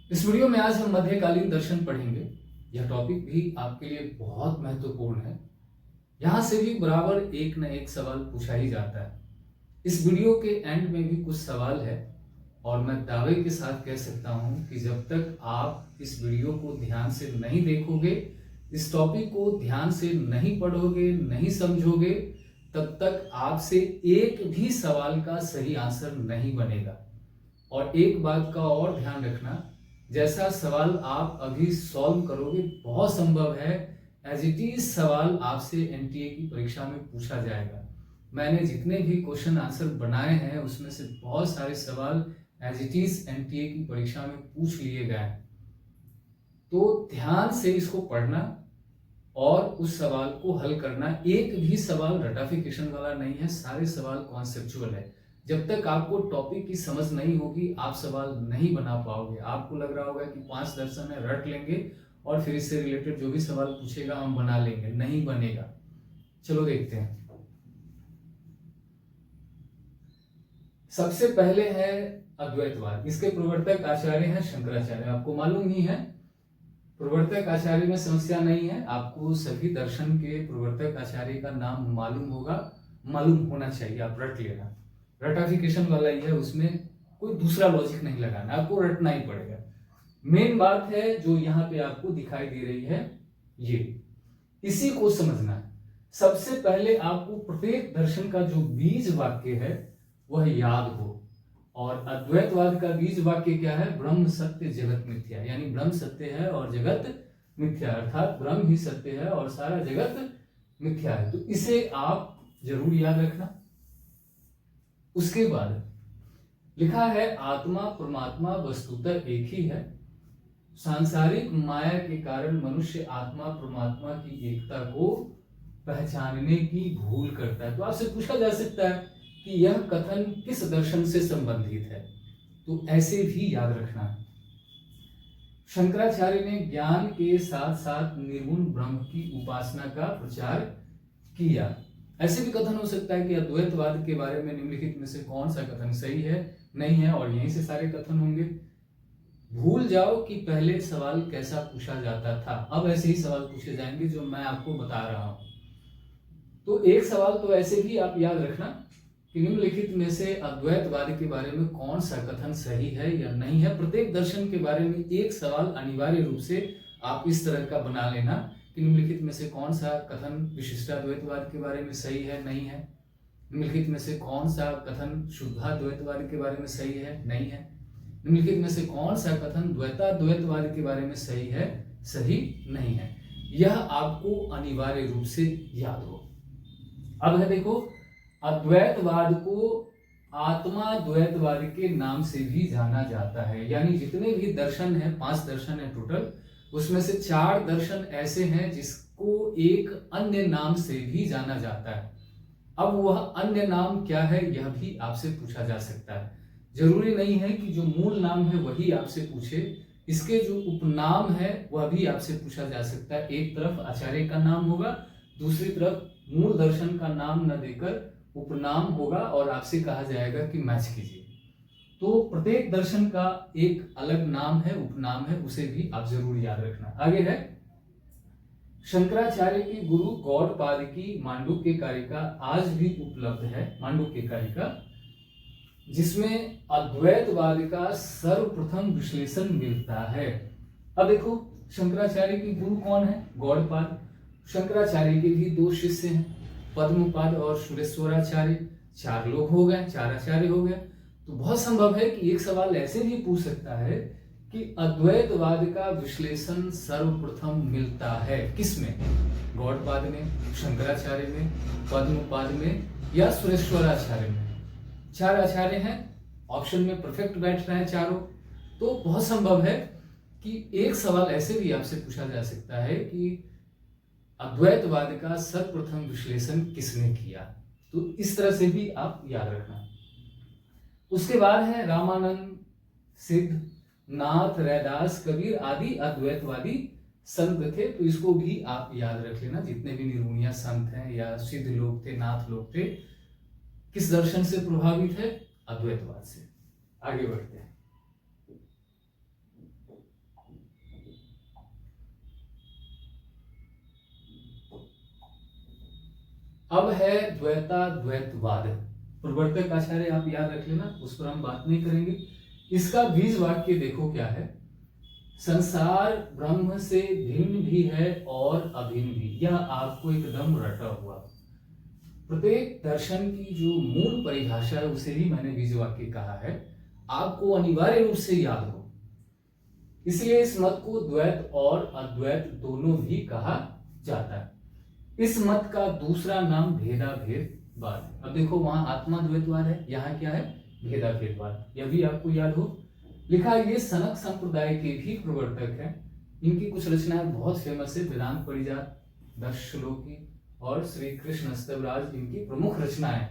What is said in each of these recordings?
इस वीडियो में आज हम मध्यकालीन दर्शन पढ़ेंगे। यह टॉपिक भी आपके लिए बहुत महत्वपूर्ण है। यहां से भी बराबर एक न एक सवाल पूछा ही जाता है। इस वीडियो के एंड में भी कुछ सवाल है और मैं दावे के साथ कह सकता हूं कि जब तक आप इस वीडियो को ध्यान से नहीं देखोगे, इस टॉपिक को ध्यान से नहीं पढ़ोगे, नहीं समझोगे, तब तक आपसे एक भी सवाल का सही आंसर नहीं बनेगा। और एक बात का और ध्यान रखना, जैसा सवाल आप अभी सॉल्व करोगे बहुत संभव है एज इट इज सवाल आपसे एनटीए की परीक्षा में पूछा जाएगा। मैंने जितने भी क्वेश्चन आंसर बनाए हैं उसमें से बहुत सारे सवाल एज इट इज एनटीए की परीक्षा में पूछ लिए गए हैं। तो ध्यान से इसको पढ़ना और उस सवाल को हल करना। एक भी सवाल रटाफिकेशन वाला नहीं है, सारे सवाल कॉन्सेप्चुअल है। जब तक आपको टॉपिक की समझ नहीं होगी आप सवाल नहीं बना पाओगे। आपको लग रहा होगा कि 5 दर्शन है, रट लेंगे और फिर इससे रिलेटेड जो भी सवाल पूछेगा हम बना लेंगे, नहीं बनेगा। चलो देखते हैं। सबसे पहले है अद्वैतवाद। इसके प्रवर्तक आचार्य हैं शंकराचार्य। आपको मालूम ही है, प्रवर्तक आचार्य में समस्या नहीं है। आपको सभी दर्शन के प्रवर्तक आचार्य का नाम मालूम होगा, मालूम होना चाहिए। आप रट लेना, रटाफिकेशन वाला ही है, उसमें कोई दूसरा लॉजिक नहीं लगाना, आपको रटना ही पड़ेगा। मेन बात है जो यहाँ पे आपको दिखाई दे रही है, ये इसी को समझना है। सबसे पहले आपको प्रत्येक दर्शन का जो बीज वाक्य है वह याद हो। और अद्वैतवाद का बीज वाक्य क्या है? ब्रह्म सत्य जगत मिथ्या। यानी ब्रह्म सत्य है और जगत मिथ्या, अर्थात ब्रह्म ही सत्य है और सारा जगत मिथ्या है। तो इसे आप जरूर याद रखना। उसके बाद लिखा है आत्मा परमात्मा वस्तुतः एक ही है। सांसारिक माया के कारण मनुष्य आत्मा परमात्मा की एकता को पहचानने की भूल करता है। तो आपसे पूछा जा सकता है कि यह कथन किस दर्शन से संबंधित है, तो ऐसे भी याद रखना है। शंकराचार्य ने ज्ञान के साथ साथ निर्गुण ब्रह्म की उपासना का प्रचार किया। ऐसे भी कथन हो सकता है कि अद्वैतवाद के बारे में निम्नलिखित में से कौन सा कथन सही है, नहीं है, और यहीं से सारे कथन होंगे। भूल जाओ कि पहले सवाल कैसा पूछा जाता था, अब ऐसे ही सवाल पूछे जाएंगे जो मैं आपको बता रहा हूं। तो एक सवाल तो ऐसे भी आप याद रखना कि निम्नलिखित में से अद्वैतवाद के बारे में कौन सा कथन सही है या नहीं है। प्रत्येक दर्शन के बारे में एक सवाल अनिवार्य रूप से आप इस तरह का बना लेना कि निम्नलिखित में से कौन सा कथन विशिष्टाद्वैतवाद के बारे में सही है, नहीं है। निम्नलिखित में से कौन सा कथन शुद्धाद्वैतवाद के बारे में सही है, नहीं है। निम्नलिखित में से कौन सा कथन द्वैताद्वैतवाद के बारे में सही है, सही नहीं है। यह आपको अनिवार्य रूप से याद हो। अब है देखो, अद्वैतवाद को आत्मा द्वैतवाद के नाम से भी जाना जाता है। यानी जितने भी दर्शन है, 5 दर्शन है टोटल, उसमें से 4 दर्शन ऐसे हैं जिसको एक अन्य नाम से भी जाना जाता है। अब वह अन्य नाम क्या है यह भी आपसे पूछा जा सकता है। जरूरी नहीं है कि जो मूल नाम है वही आपसे पूछे, इसके जो उपनाम है वह भी आपसे पूछा जा सकता है। एक तरफ आचार्य का नाम होगा, दूसरी तरफ मूल दर्शन का नाम न देकर उपनाम होगा और आपसे कहा जाएगा कि मैच कीजिए। तो प्रत्येक दर्शन का एक अलग नाम है, उपनाम है, उसे भी आप जरूर याद रखना। आगे है शंकराचार्य की गुरु गौड़पाद की मांडुक्य कारिका आज भी उपलब्ध है। मांडुक्य कारिका जिसमें अद्वैतवाद का सर्वप्रथम विश्लेषण मिलता है। अब देखो, शंकराचार्य की गुरु कौन है? गौड़पाद। शंकराचार्य के भी 2 शिष्य हैं, पद्मपाद और सुरेश्वराचार्य। 4 लोग हो गए, 4 आचार्य हो गए। तो बहुत संभव है कि एक सवाल ऐसे भी पूछ सकता है कि अद्वैतवाद का विश्लेषण सर्वप्रथम मिलता है किसमें? गौड़पाद में, शंकराचार्य में, पद्मपाद में या सुरेश्वराचार्य में। 4 आचार्य हैं, ऑप्शन में परफेक्ट बैठ रहे हैं चारों। तो बहुत संभव है कि एक सवाल ऐसे भी आपसे पूछा जा सकता है कि अद्वैतवाद का सर्वप्रथम विश्लेषण किसने किया। तो इस तरह से भी आप याद रखना। उसके बाद है रामानंद, सिद्ध, नाथ, रैदास, कबीर आदि अद्वैतवादी संत थे। तो इसको भी आप याद रख लेना। जितने भी निर्गुणिया संत हैं या सिद्ध लोग थे, नाथ लोग थे, किस दर्शन से प्रभावित है? अद्वैतवाद से। आगे बढ़ते हैं। अब है द्वैताद्वैतवाद। प्रवर्तक आचार्य आप याद रख लेना, उस पर हम बात नहीं करेंगे। इसका बीज वाक्य देखो क्या है, संसार ब्रह्म से भिन्न भी है और अभिन्न भी। यह आपको एकदम रटा हुआ। प्रत्येक दर्शन की जो मूल परिभाषा है उसे ही मैंने बीज वाक्य कहा है, आपको अनिवार्य रूप से याद हो। इसलिए इस मत को द्वैत और अद्वैत दोनों भी कहा जाता है। इस मत का दूसरा नाम भेदाभेदवाद है। अब देखो वहां आत्मा द्वैतवाद है, यहाँ क्या है, भेदाभेदवाद। यह भी आपको याद हो। लिखा ये सनक संप्रदाय के भी प्रवर्तक हैं। इनकी कुछ रचनाएं बहुत फेमस है, वेदांत परिजात, दश श्लोकी और श्री कृष्ण स्तवराज इनकी प्रमुख रचनाएं।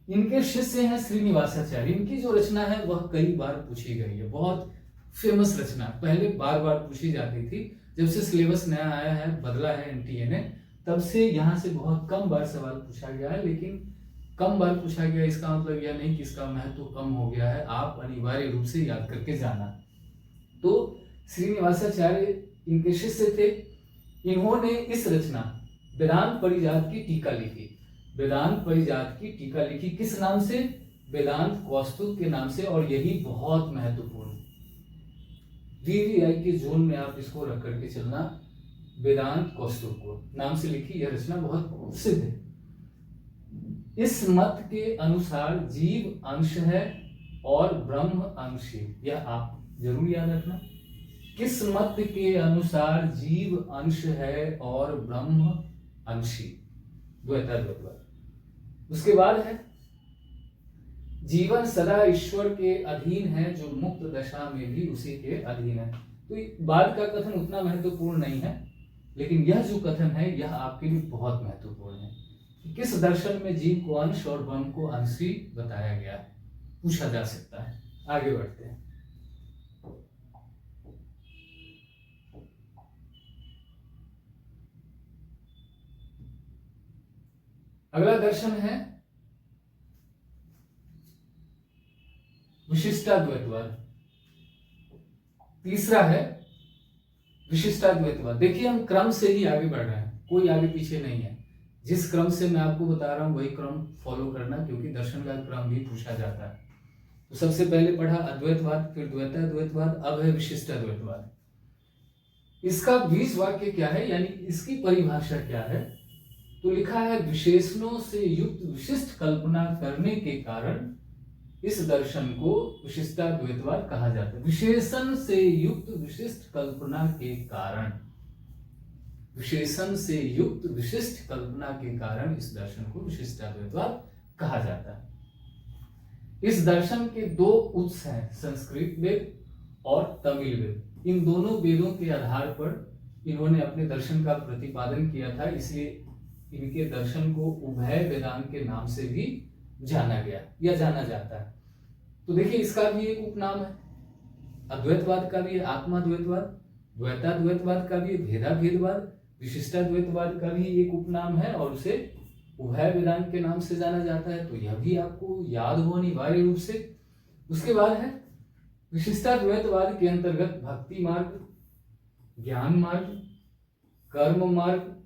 इनके शिष्य हैं श्रीनिवासाचार्य। इनकी जो रचना है वह कई बार पूछी गई है, बहुत फेमस रचना। पहले बार बार पूछी जाती थी, जब से सिलेबस नया आया है, बदला है एनटीए ने, तब से यहाँ से बहुत कम बार सवाल पूछा गया है। लेकिन कम बार पूछा गया इसका मतलब यह नहीं कि इसका महत्व कम हो गया है, आप अनिवार्य रूप से याद करके जाना। तो श्रीनिवासाचार्य इनके शिष्य थे। इन्होंने इस रचना वेदांत परिजात की टीका लिखी। वेदांत परिजात की टीका लिखी किस नाम से, वेदांत कौस्तुभ के नाम से। और यही बहुत महत्वपूर्ण, वीवीआई के जोन में आप इसको रख करके चलना, वेदांत कौस्तुभ को नाम से लिखी। यह रचना बहुत प्रसिद्ध है। इस मत के अनुसार जीव अंश है और ब्रह्म अंश है। यह आप जरूर याद रखना। किस मत के अनुसार जीव अंश है और ब्रह्म अंशी, द्वैताद्वैतवाद। उसके बाद है जीवन सदा ईश्वर के अधीन है, जो मुक्त दशा में भी उसी के अधीन है। तो बाद का कथन उतना महत्वपूर्ण नहीं है, लेकिन यह जो कथन है यह आपके लिए बहुत महत्वपूर्ण है कि किस दर्शन में जीव को अंश और ब्रह्म को अंशी बताया गया है, पूछा जा सकता है। आगे बढ़ते हैं। अगला दर्शन है विशिष्टाद्वैतवाद। तीसरा है विशिष्टाद्वैतवाद। देखिए हम क्रम से ही आगे बढ़ रहे हैं, कोई आगे पीछे नहीं है। जिस क्रम से मैं आपको बता रहा हूं वही क्रम फॉलो करना, क्योंकि दर्शन का क्रम भी पूछा जाता है। तो सबसे पहले पढ़ा अद्वैतवाद, फिर द्वैताद्वैतवाद, अब है विशिष्टाद्वैतवाद। इसका बीज वाक्य क्या है, यानी इसकी परिभाषा क्या है। तो लिखा है विशेषणों से युक्त विशिष्ट कल्पना करने के कारण इस दर्शन को विशिष्टाद्वैतवाद कहा जाता है। विशेषण से युक्त विशिष्ट कल्पना के कारण, विशेषण से युक्त विशिष्ट कल्पना के कारण इस दर्शन को विशिष्टाद्वैतवाद कहा जाता है। इस दर्शन के दो उत्स हैं, संस्कृत वेद और तमिल वेद। इन दोनों वेदों के आधार पर इन्होंने अपने दर्शन का प्रतिपादन किया था, इसलिए इनके दर्शन को उभय वेदांत के नाम से भी जाना गया या जाना जाता है। तो देखिए इसका भी एक उपनाम है, अद्वैतवाद का भी है आत्माद्वैतवाद, द्वैताद्वैतवाद का भी भेदाभेदवाद, विशिष्टाद्वैतवाद का भी एक उपनाम है और उसे उभय वेदांत के नाम से जाना जाता है। तो यह भी आपको याद हो अनिवार्य रूप से। उसके बाद है विशिष्टाद्वैतवाद के अंतर्गत भक्ति मार्ग, ज्ञान मार्ग, कर्म मार्ग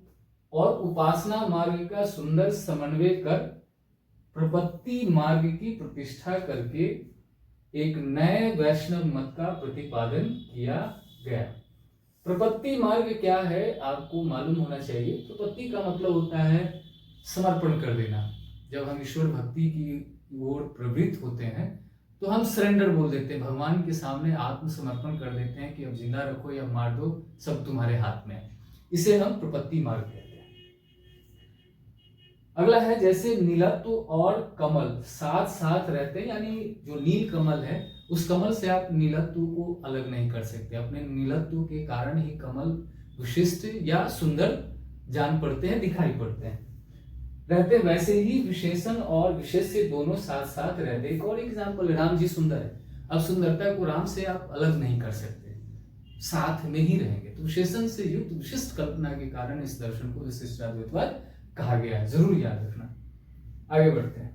और उपासना मार्ग का सुंदर समन्वय कर प्रपत्ति मार्ग की प्रतिष्ठा करके एक नए वैष्णव मत का प्रतिपादन किया गया। प्रपत्ति मार्ग क्या है आपको मालूम होना चाहिए। प्रपत्ति का मतलब होता है समर्पण कर देना। जब हम ईश्वर भक्ति की ओर प्रवृत्त होते हैं तो हम सरेंडर बोल देते हैं, भगवान के सामने आत्मसमर्पण कर देते हैं कि अब जिंदा रखो या मार दो, सब तुम्हारे हाथ में है। इसे हम प्रपत्ति मार्ग कहते हैं। अगला है जैसे नीलत्व और कमल साथ साथ रहते हैं, यानी जो नील कमल है उस कमल से आप नीलत्व को अलग नहीं कर सकते। अपने नीलत्व के कारण ही कमल विशिष्ट या सुंदर जान पड़ते हैं, दिखाई पड़ते हैं, रहते। वैसे ही विशेषण और विशेष्य दोनों साथ साथ रहते। एक और एग्जाम्पल, राम जी सुंदर है, अब सुंदरता को राम से आप अलग नहीं कर सकते, साथ में ही रहेंगे। तो विशेषण से युक्त विशिष्ट कल्पना के कारण इस दर्शन को विशिष्टाद्वैतवाद कहा गया है, जरूर याद रखना। आगे बढ़ते हैं।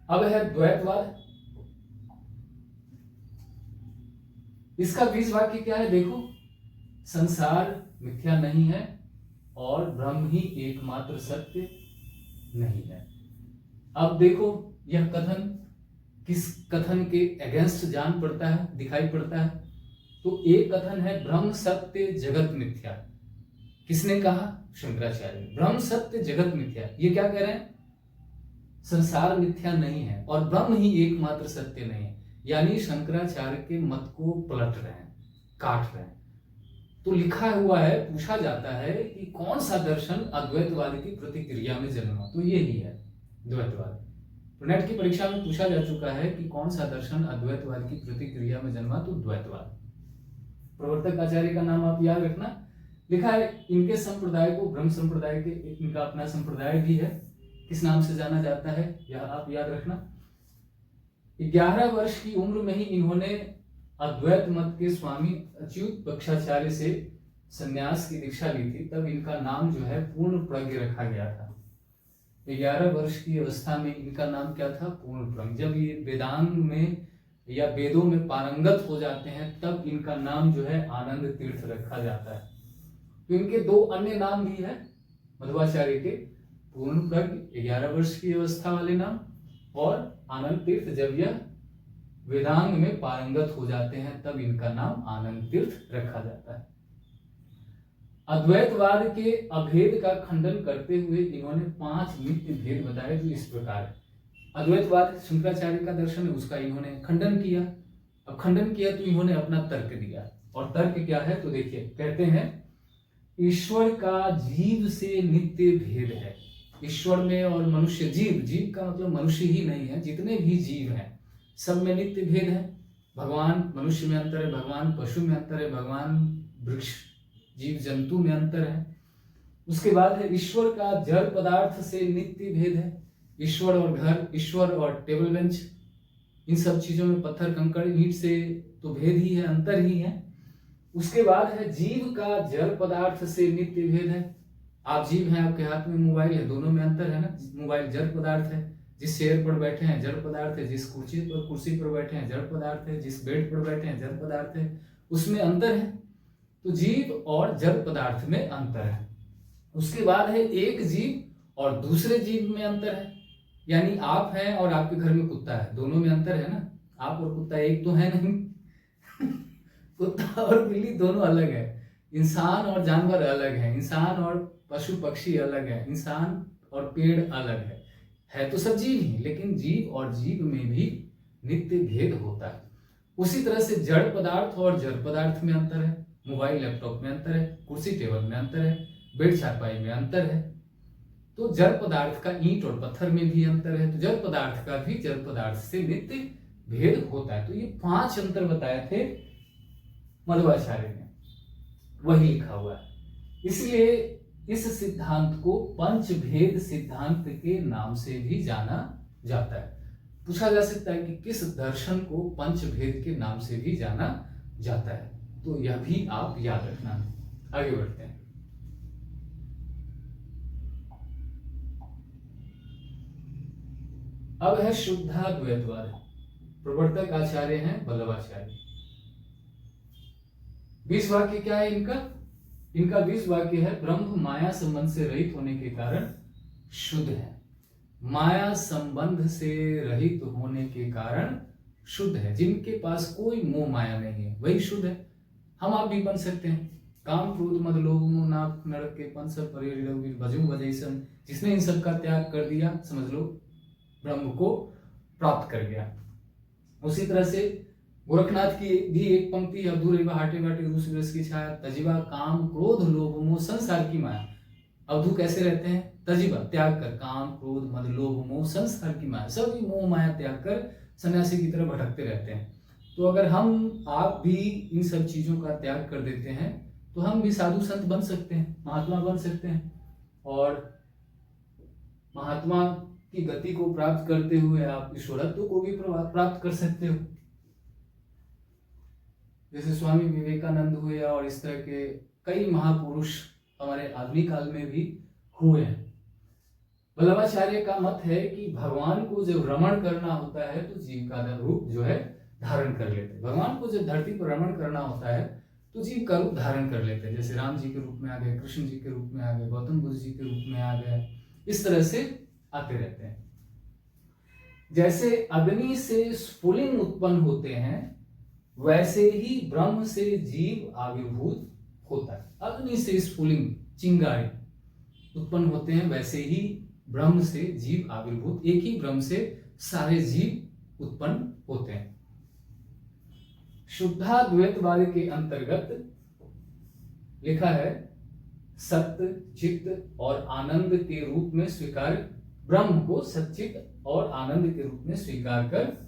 अब है द्वैतवाद। इसका बीज वाक्य क्या है देखो, संसार मिथ्या नहीं है और ब्रह्म ही एकमात्र सत्य नहीं है। अब देखो यह कथन किस कथन के अगेंस्ट जान पड़ता है, दिखाई पड़ता है। तो एक कथन है ब्रह्म सत्य जगत मिथ्या। किसने कहा? शंकराचार्य। ब्रह्म सत्य जगत मिथ्या, ये क्या कह रहे हैं? संसार मिथ्या नहीं है और ब्रह्म ही एकमात्र सत्य नहीं है, यानी शंकराचार्य के मत को पलट रहे हैं, काट रहे हैं। तो लिखा हुआ है, पूछा जाता है कि कौन सा दर्शन अद्वैतवाद की प्रतिक्रिया में जन्मा, तो ये ही है द्वैतवाद। तो नेट की परीक्षा में पूछा जा चुका है कि कौन सा दर्शन अद्वैतवाद की प्रतिक्रिया में जन्मा, तो द्वैतवाद। प्रवर्तक आचार्य का नाम आप याद रखना। लिखा है इनके संप्रदाय को, ब्रह्म संप्रदाय के, इनका अपना संप्रदाय भी है, किस नाम से जाना जाता है यह आप याद रखना। 11 वर्ष की उम्र में ही इन्होंने अद्वैत मत के स्वामी अच्युत पक्षाचार्य से संन्यास की दीक्षा ली थी। तब इनका नाम जो है पूर्ण प्रज्ञ रखा गया था। 11 वर्ष की अवस्था में इनका नाम क्या था? पूर्ण प्रज्ञ। जब ये वेदांग में या वेदों में पारंगत हो जाते हैं तब इनका नाम जो है आनंद तीर्थ रखा जाता है। तो इनके 2 अन्य नाम भी है मध्वाचार्य के, पूर्ण प्रज्ञ 11 वर्ष की अवस्था वाले नाम, और आनंद तीर्थ जब यह वेदांग में पारंगत हो जाते हैं तब इनका नाम आनंद तीर्थ रखा जाता है। अद्वैतवाद के अभेद का खंडन करते हुए इन्होंने 5 नित्य भेद बताए, जो इस प्रकार है। अद्वैतवाद शंकराचार्य का दर्शन है, उसका इन्होंने खंडन किया। अब खंडन किया तो इन्होंने अपना तर्क दिया, और तर्क क्या है तो देखिए, कहते हैं ईश्वर का जीव से नित्य भेद है। ईश्वर में और मनुष्य, जीव, जीव का मतलब मनुष्य ही नहीं है, जितने भी जीव हैं सब में नित्य भेद है। भगवान मनुष्य में अंतर है, भगवान पशु में अंतर है, भगवान वृक्ष जीव जंतु में अंतर है। उसके बाद है ईश्वर का जड़ पदार्थ से नित्य भेद है। ईश्वर और घर, ईश्वर और टेबल बेंच, इन सब चीजों में पत्थर कंकड़ ईंट से तो भेद ही है, अंतर ही है। उसके बाद है जीव का जड़ पदार्थ से नित्य भेद है। आप जीव हैं, आपके हाथ में मोबाइल है, दोनों में अंतर है ना। मोबाइल जड़ पदार्थ है, जिस चेयर पर बैठे हैं जड़ पदार्थ है, जिस कुर्सी पर बैठे हैं जड़ पदार्थ है, जिस बेड पर बैठे हैं जड़ पदार्थ है, उसमें अंतर है। तो जीव और जड़ पदार्थ में अंतर है। उसके बाद है एक जीव और दूसरे जीव में अंतर है, यानी आप हैं और आपके घर में कुत्ता है, दोनों में अंतर है ना। आप और कुत्ता एक तो है नहीं कुत्ता और बिल्ली दोनों अलग है। इंसान और जानवर अलग है, इंसान और पशु पक्षी अलग है, इंसान और पेड़ अलग है तो सब जीव ही, लेकिन जीव और जीव में भी नित्य भेद होता है। उसी तरह से जड़ पदार्थ और जड़ पदार्थ में अंतर है, मोबाइल लैपटॉप में अंतर है, कुर्सी टेबल में अंतर है, बेड चारपाई में अंतर है। तो जड़ पदार्थ का ईंट और पत्थर में भी अंतर है, तो जड़ पदार्थ का भी जड़ पदार्थ से नित्य भेद होता है। तो ये 5 अंतर बताए थे मध्वाचार्य ने, वही लिखा हुआ है। इसलिए इस सिद्धांत को पंचभेद सिद्धांत के नाम से भी जाना जाता है। पूछा जा सकता है कि किस दर्शन को पंचभेद के नाम से भी जाना जाता है, तो यह भी आप याद रखना। आगे बढ़ते हैं। अब है शुद्धाद्वैतवाद। प्रवर्तक आचार्य हैं वल्लभाचार्य। 20 वाक्य क्या है इनका 20 वाक्य है, ब्रह्म माया संबंध से रहित होने के कारण शुद्ध है। माया संबंध से रहित होने के कारण शुद्ध है। जिनके पास कोई मोह माया नहीं है वही शुद्ध है। हम आप भी बन सकते हैं। काम क्रोध मद लोभ मोह नाक नरक के पंच सब परे भजू भजैसन, जिसने इन सब का त्याग कर दिया समझ लो ब्रह्म को प्राप्त कर गया। उसी तरह से गोरखनाथ की भी एक पंक्ति, अवधूत हाटे बाटे दूसरे रस की छाया, तजीबा काम क्रोध लोभ मोह संसार की माया। अवधू कैसे रहते हैं? तजीबा त्याग कर, काम क्रोध मद लोभ मोह संसार की माया, सभी मोह माया त्याग कर सन्यासी की तरह भटकते रहते हैं। तो अगर हम आप भी इन सब चीजों का त्याग कर देते हैं तो हम भी साधु संत बन सकते हैं, महात्मा बन सकते हैं, और महात्मा की गति को प्राप्त करते हुए आप ईश्वरत्व को भी प्राप्त कर सकते हो। जैसे स्वामी विवेकानंद हुए और इस तरह के कई महापुरुष हमारे आधुनिक काल में भी हुए हैं। वल्लभाचार्य का मत है कि भगवान को जब रमण करना होता है तो जीव का रूप जो है धारण कर लेते हैं। भगवान को जब धरती पर रमण करना होता है तो जीव का रूप धारण कर लेते हैं, जैसे राम जी के रूप में आ गए, कृष्ण जी के रूप में आ गए, गौतम बुद्ध जी के रूप में आ गए, इस तरह से आते रहते हैं। जैसे अग्नि से स्फुलिंग उत्पन्न होते हैं वैसे ही ब्रह्म से जीव आविर्भूत होता है। अग्नि से स्फुलिंग चिंगारी उत्पन्न होते हैं वैसे ही ब्रह्म से जीव आविर्भूत, एक ही ब्रह्म से सारे जीव उत्पन्न होते हैं। शुद्धाद्वैतवाद के अंतर्गत लिखा है सत्य, चित्त और आनंद के रूप में स्वीकार, ब्रह्म को सच्चित और आनंद के रूप में स्वीकार कर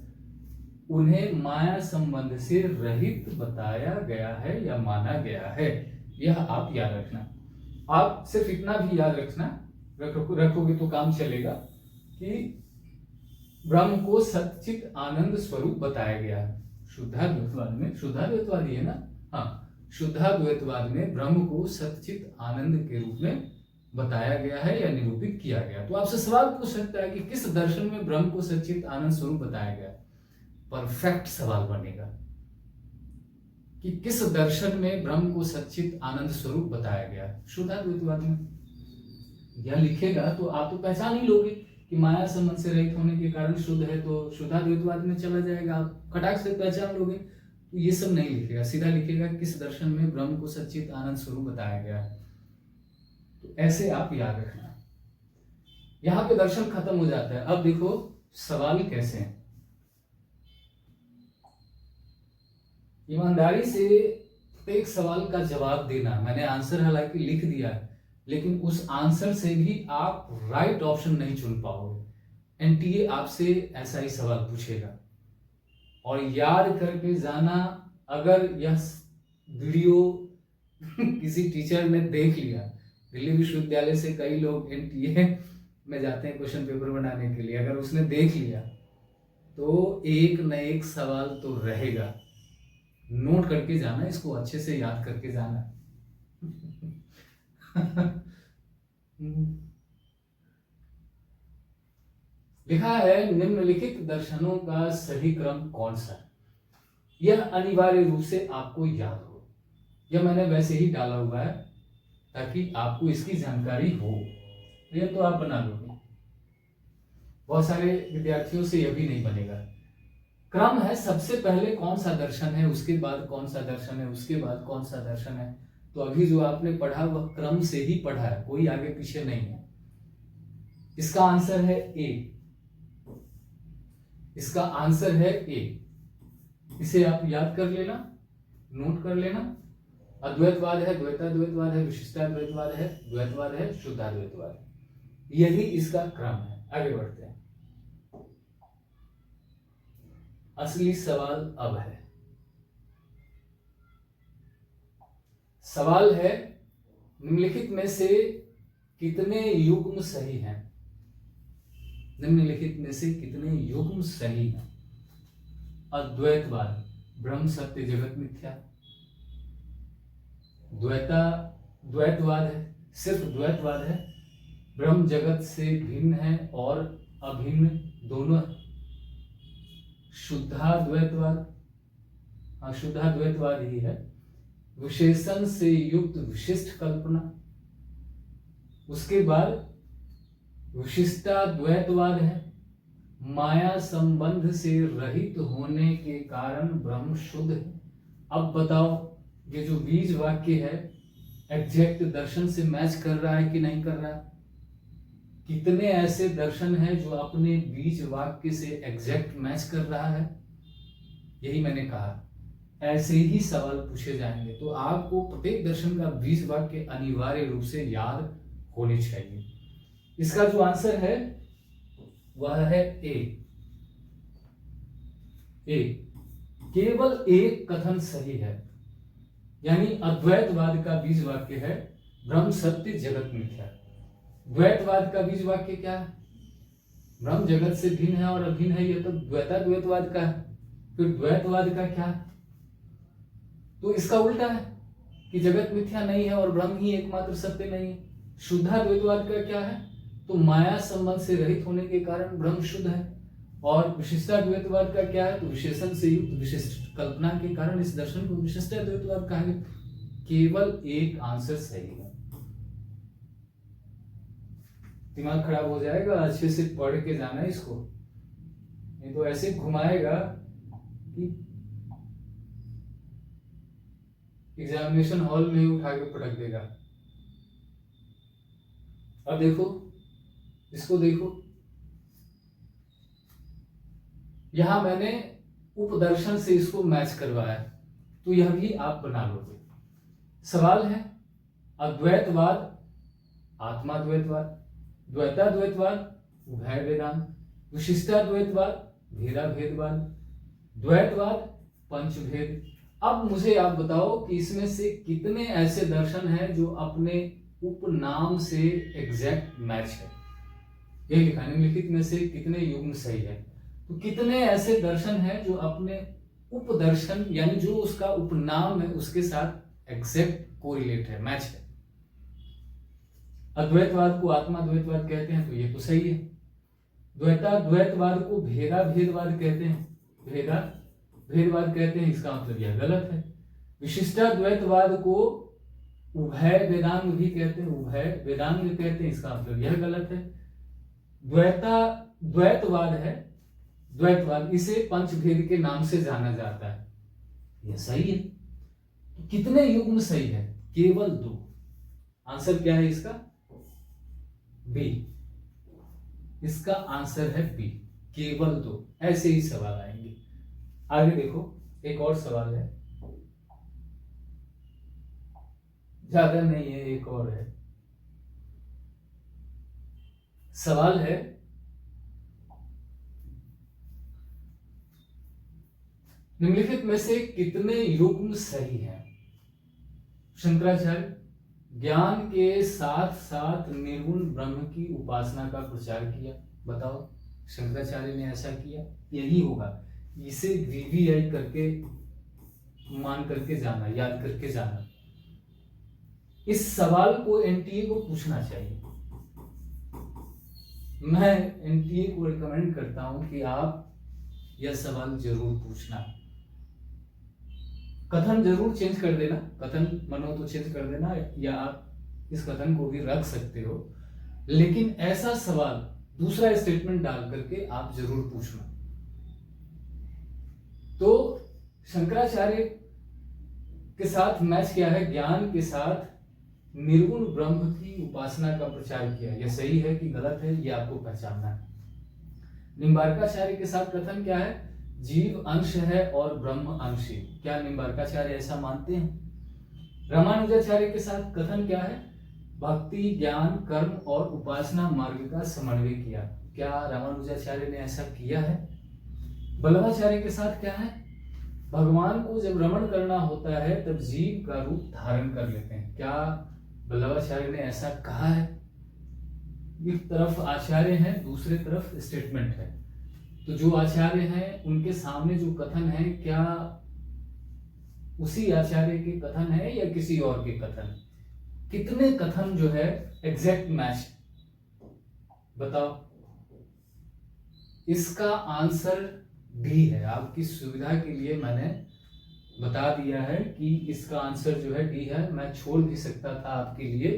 उन्हें माया संबंध से रहित बताया गया है या माना गया है। यह आप याद रखना। आप सिर्फ इतना भी याद रखना, रखोगे तो काम चलेगा कि ब्रह्म को सच्चित आनंद स्वरूप बताया गया है। शुद्धाद्वैतवाद में, शुद्धाद्वैतवाद ही है ना, हाँ, शुद्धाद्वैतवाद में ब्रह्म को सच्चित आनंद के रूप में बताया गया है या निरूपित किया गया। तो आपसे सवाल पूछ सकता है कि किस दर्शन में ब्रह्म को सच्चित आनंद स्वरूप बताया गया। परफेक्ट सवाल बनेगा कि किस दर्शन में ब्रह्म को सच्चित आनंद स्वरूप बताया गया। शुद्धाद्वैतवाद में यह लिखेगा तो आप तो पहचान ही लोगे कि माया संबंध से रहित होने के कारण शुद्ध है, तो शुद्धाद्वैतवाद में चला जाएगा, आप खटाक से पहचान लोगे। तो ये सब नहीं लिखेगा, सीधा लिखेगा किस दर्शन में ब्रह्म को सच्चित आनंद स्वरूप बताया गया। तो ऐसे आप याद रखना। यहां पे दर्शन खत्म हो जाता है। अब देखो सवाल कैसे हैं। ईमानदारी से प्रत्येक सवाल का जवाब देना। मैंने आंसर हालांकि लिख दिया है, लेकिन उस आंसर से भी आप राइट ऑप्शन नहीं चुन पाओगे। एनटीए आपसे ऐसा ही सवाल पूछेगा और याद करके जाना। अगर यह वीडियो किसी टीचर ने देख लिया, दिल्ली विश्वविद्यालय से कई लोग एनटीए में जाते हैं क्वेश्चन पेपर बनाने के लिए, अगर उसने देख लिया तो एक न एक सवाल तो रहेगा। नोट करके जाना, इसको अच्छे से याद करके जाना। लिखा है निम्नलिखित दर्शनों का सही क्रम कौन सा है। यह अनिवार्य रूप से आपको याद हो। यह मैंने वैसे ही डाला हुआ है ताकि आपको इसकी जानकारी हो। यह तो आप बना लोगे। बहुत सारे विद्यार्थियों से यह भी नहीं बनेगा। क्रम है, सबसे पहले कौन सा दर्शन है, उसके बाद कौन सा दर्शन है, उसके बाद कौन सा दर्शन है। तो अभी जो आपने पढ़ा वह क्रम से ही पढ़ा है, कोई आगे पीछे नहीं है। इसका आंसर है ए। इसका आंसर है ए। इसे आप याद कर लेना, नोट कर लेना। अद्वैतवाद है, द्वैताद्वैतवाद है, विशिष्टाद्वैतवाद है, द्वैतवाद है, शुद्धाद्वैतवाद। यही इसका क्रम है। आगे बढ़ते हैं। असली सवाल अब है। सवाल है निम्नलिखित में से कितने युग्म सही हैं। निम्नलिखित में से कितने युग्म सही हैं। अद्वैतवाद, ब्रह्म सत्य जगत मिथ्या। द्वैतवाद है, सिर्फ द्वैतवाद है, ब्रह्म जगत से भिन्न है और अभिन्न दोनों है। शुद्धाद्वैतवाद, हाँ शुद्धाद्वैतवाद ही है, विशेषण से युक्त विशिष्ट कल्पना। उसके बाद विशिष्टाद्वैतवाद है, माया संबंध से रहित होने के कारण ब्रह्म शुद्ध है। अब बताओ ये जो बीज वाक्य है एग्जैक्ट दर्शन से मैच कर रहा है कि नहीं कर रहा। कितने ऐसे दर्शन हैं जो अपने बीज वाक्य से एग्जैक्ट मैच कर रहा है। यही मैंने कहा, ऐसे ही सवाल पूछे जाएंगे तो आपको प्रत्येक दर्शन का बीज वाक्य अनिवार्य रूप से याद होने चाहिए। इसका जो आंसर है वह है ए। केवल एक कथन सही है, यानी अद्वैतवाद का बीज वाक्य है ब्रह्म सत्य जगत मिथ्या। द्वैतवाद का बीज वाक्य क्या है? ब्रह्म जगत से भिन्न है और अभिन्न है, यह तो द्वैताद्वैतवाद का है। फिर द्वैतवाद का क्या है? तो इसका उल्टा है कि जगत मिथ्या नहीं है और ब्रह्म ही एकमात्र सत्य नहीं है। शुद्धाद्वैतवाद का क्या है? तो माया संबंध से रहित होने के कारण ब्रह्म शुद्ध है। और विशिष्टाद्वैतवाद का क्या है, तो विशेषण से युक्त विशिष्ट कल्पना के कारण इस दर्शन को विशिष्टाद्वैतवाद कहा गया। केवल एक आंसर सही है। दिमाग खराब हो जाएगा, अच्छे से पढ़ के जाना इसको, नहीं तो ऐसे घुमाएगा कि एग्जामिनेशन हॉल में ही उठा के पटक देगा। अब देखो, इसको देखो, यहां मैंने उपदर्शन से इसको मैच करवाया, तो यह भी आप बना लोगे। सवाल है अद्वैतवाद, आत्माद्वैतवाद, द्वैताद्वैतवाद, उभय वेदांत, विशिष्टाद्वैतवाद, भेदाभेदवाद, द्वैतवाद, पंचभेद। अब मुझे आप बताओ कि इसमें से कितने ऐसे दर्शन हैं जो अपने उपनाम से एग्जैक्ट मैच है। ये लिखा निम्नलिखित में से कितने युग्म सही है। तो कितने ऐसे दर्शन हैं जो अपने उपदर्शन यानी जो उसका उपनाम है उसके साथ एग्जैक्ट कोरिलेट है, मैच है। अद्वैतवाद को आत्माद्वैतवाद कहते हैं, तो ये तो सही है। द्वैताद्वैतवाद को भेदाभेदवाद कहते हैं, भेदाभेदवाद कहते हैं, इसका मतलब यह गलत है। विशिष्टाद्वैतवाद को उभय वेदांग भी कहते हैं, उभय वेदांग कहते हैं, इसका मतलब यह गलत है। द्वैतवाद है, द्वैतवाद, इसे पंचभेद के नाम से जाना जाता है, यह सही है। तो कितने युग्म सही है? केवल 2। आंसर क्या है इसका? बी। इसका आंसर है बी, केवल 2। ऐसे ही सवाल आएंगे। आगे देखो, एक और सवाल है, ज्यादा नहीं है, एक और है। सवाल है निम्नलिखित में से कितने युग्म सही हैं? शंकराचार्य ज्ञान के साथ साथ निर्गुण ब्रह्म की उपासना का प्रचार किया। बताओ, शंकराचार्य ने ऐसा किया? यही होगा। इसे VVI करके मान करके जाना, याद करके जाना। इस सवाल को NTA को पूछना चाहिए। मैं NTA को रिकमेंड करता हूं कि आप यह सवाल जरूर पूछना। कथन जरूर चेंज कर देना, कथन मन हो तो चेंज कर देना, या आप इस कथन को भी रख सकते हो, लेकिन ऐसा सवाल दूसरा स्टेटमेंट डाल करके आप जरूर पूछना। तो शंकराचार्य के साथ मैच क्या है? ज्ञान के साथ निर्गुण ब्रह्म की उपासना का प्रचार किया। यह सही है कि गलत है, यह आपको पहचानना है। निम्बार्काचार्य के साथ कथन क्या है? जीव अंश है और ब्रह्म अंशी। क्या निम्बार्काचार्य ऐसा मानते हैं? रामानुजाचार्य के साथ कथन क्या है? भक्ति, ज्ञान, कर्म और उपासना मार्ग का समन्वय किया। क्या रामानुजाचार्य ने ऐसा किया है? बल्लभाचार्य के साथ क्या है? भगवान को जब रमण करना होता है तब जीव का रूप धारण कर लेते हैं। क्या बल्लभाचार्य ने ऐसा कहा है? एक तरफ आचार्य है, दूसरे तरफ स्टेटमेंट है। तो जो आचार्य हैं उनके सामने जो कथन है, क्या उसी आचार्य के कथन है या किसी और के कथन? कितने कथन जो है एग्जैक्ट मैच? बताओ। इसका आंसर डी है। आपकी सुविधा के लिए मैंने बता दिया है कि इसका आंसर जो है डी है। मैं छोड़ भी सकता था आपके लिए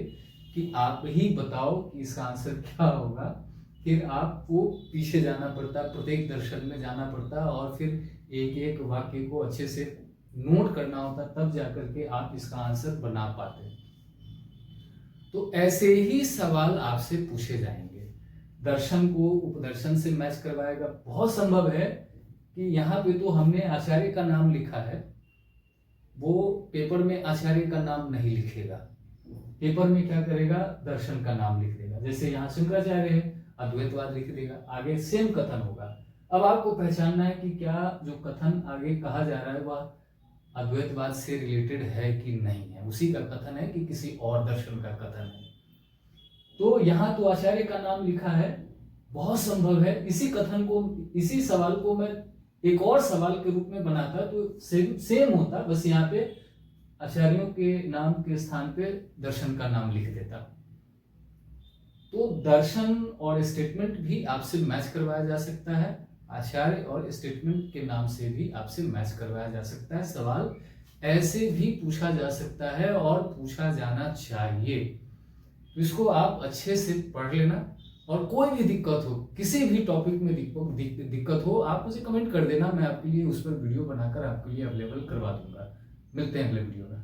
कि आप ही बताओ कि इसका आंसर क्या होगा, फिर आपको पीछे जाना पड़ता, प्रत्येक दर्शन में जाना पड़ता और फिर एक एक वाक्य को अच्छे से नोट करना होता, तब जाकर के आप इसका आंसर बना पाते। तो ऐसे ही सवाल आपसे पूछे जाएंगे। दर्शन को उपदर्शन से मैच करवाएगा। बहुत संभव है कि यहाँ पे तो हमने आचार्य का नाम लिखा है, वो पेपर में आचार्य का नाम नहीं लिखेगा, पेपर में क्या करेगा? दर्शन का नाम लिख देगा। जैसे यहाँ शंकराचार्य है, अद्वैतवाद लिख देगा, आगे सेम कथन होगा। अब आपको पहचानना है कि क्या जो कथन आगे कहा जा रहा है वह अद्वैतवाद से रिलेटेड है कि नहीं है, उसी का कथन है कि किसी और दर्शन का कथन है। तो यहाँ तो आचार्य का नाम लिखा है, बहुत संभव है इसी कथन को, इसी सवाल को मैं एक और सवाल के रूप में बनाता तो सेम होता, बस यहाँ पे आचार्यों के नाम के स्थान पे दर्शन का नाम लिख देता। तो दर्शन और स्टेटमेंट भी आपसे मैच करवाया जा सकता है। आचार्य और स्टेटमेंट के नाम से भी आपसे मैच करवाया जा सकता है। सवाल ऐसे भी पूछा जा सकता है और पूछा जाना चाहिए। इसको आप अच्छे से पढ़ लेना, और कोई भी दिक्कत हो, किसी भी टॉपिक में दिक्कत हो, आप मुझे कमेंट कर देना, मैं आपके लिए उस पर वीडियो बनाकर आपके लिए अवेलेबल करवा दूंगा। मिलते हैं अगले वीडियो में।